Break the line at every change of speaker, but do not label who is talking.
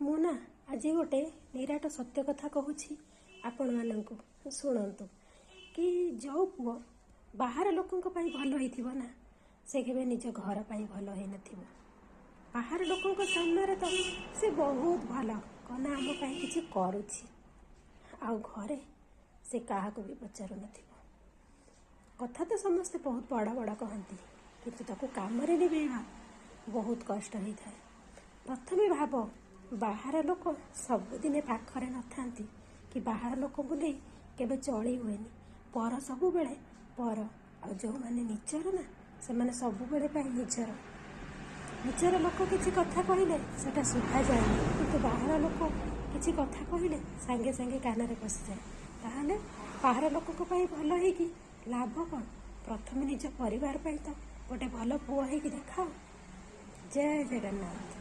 ମୁଁ ନା ଆଜି ଗୋଟେ ନିରାଟ ସତ୍ୟ କଥା କହୁଛି ଆପଣମାନଙ୍କୁ ଶୁଣନ୍ତୁ କି ଯେଉଁ ପୁଅ ବାହାର ଲୋକଙ୍କ ପାଇଁ ଭଲ ହେଇଥିବ ନା ସେ କେବେ ନିଜ ଘର ପାଇଁ ଭଲ ହେଇନଥିବ। ବାହାର ଲୋକଙ୍କ ସାମ୍ନାରେ ତ ସେ ବହୁତ ଭଲ କନା ଆମ ପାଇଁ କିଛି କରୁଛି, ଆଉ ଘରେ ସେ କାହାକୁ ବି ପଚାରୁନଥିବ। କଥା ତ ସମସ୍ତେ ବହୁତ ବଡ଼ ବଡ଼ କହନ୍ତି, କିନ୍ତୁ ତାକୁ କାମରେ ନିଭେଇବା ବହୁତ କଷ୍ଟ ହେଇଥାଏ। ପ୍ରଥମେ ଭାବ, ବାହାର ଲୋକ ସବୁଦିନେ ପାଖରେ ନଥାନ୍ତି କି ବାହାର ଲୋକଙ୍କୁ ନେଇ କେବେ ଚଳି ହୁଏନି। ପର ସବୁବେଳେ ପର, ଆଉ ଯେଉଁମାନେ ନିଜର ନା ସେମାନେ ସବୁବେଳେ ପାଇଁ ନିଜର। ନିଜର ଲୋକ କିଛି କଥା କହିଲେ ସେଟା ଶୁଭାଯାଏନି, କିନ୍ତୁ ବାହାର ଲୋକ କିଛି କଥା କହିଲେ ସାଙ୍ଗେ ସାଙ୍ଗେ କାନରେ ପଶିଯାଏ। ତାହେଲେ ବାହାର ଲୋକଙ୍କ ପାଇଁ ଭଲ ହେଇକି ଲାଭ କ'ଣ? ପ୍ରଥମେ ନିଜ ପରିବାର ପାଇଁ ତ ଗୋଟେ ଭଲ ପୁଅ ହେଇକି ଦେଖାଅ। ଜୟ ଜଗନ୍ନାଥ।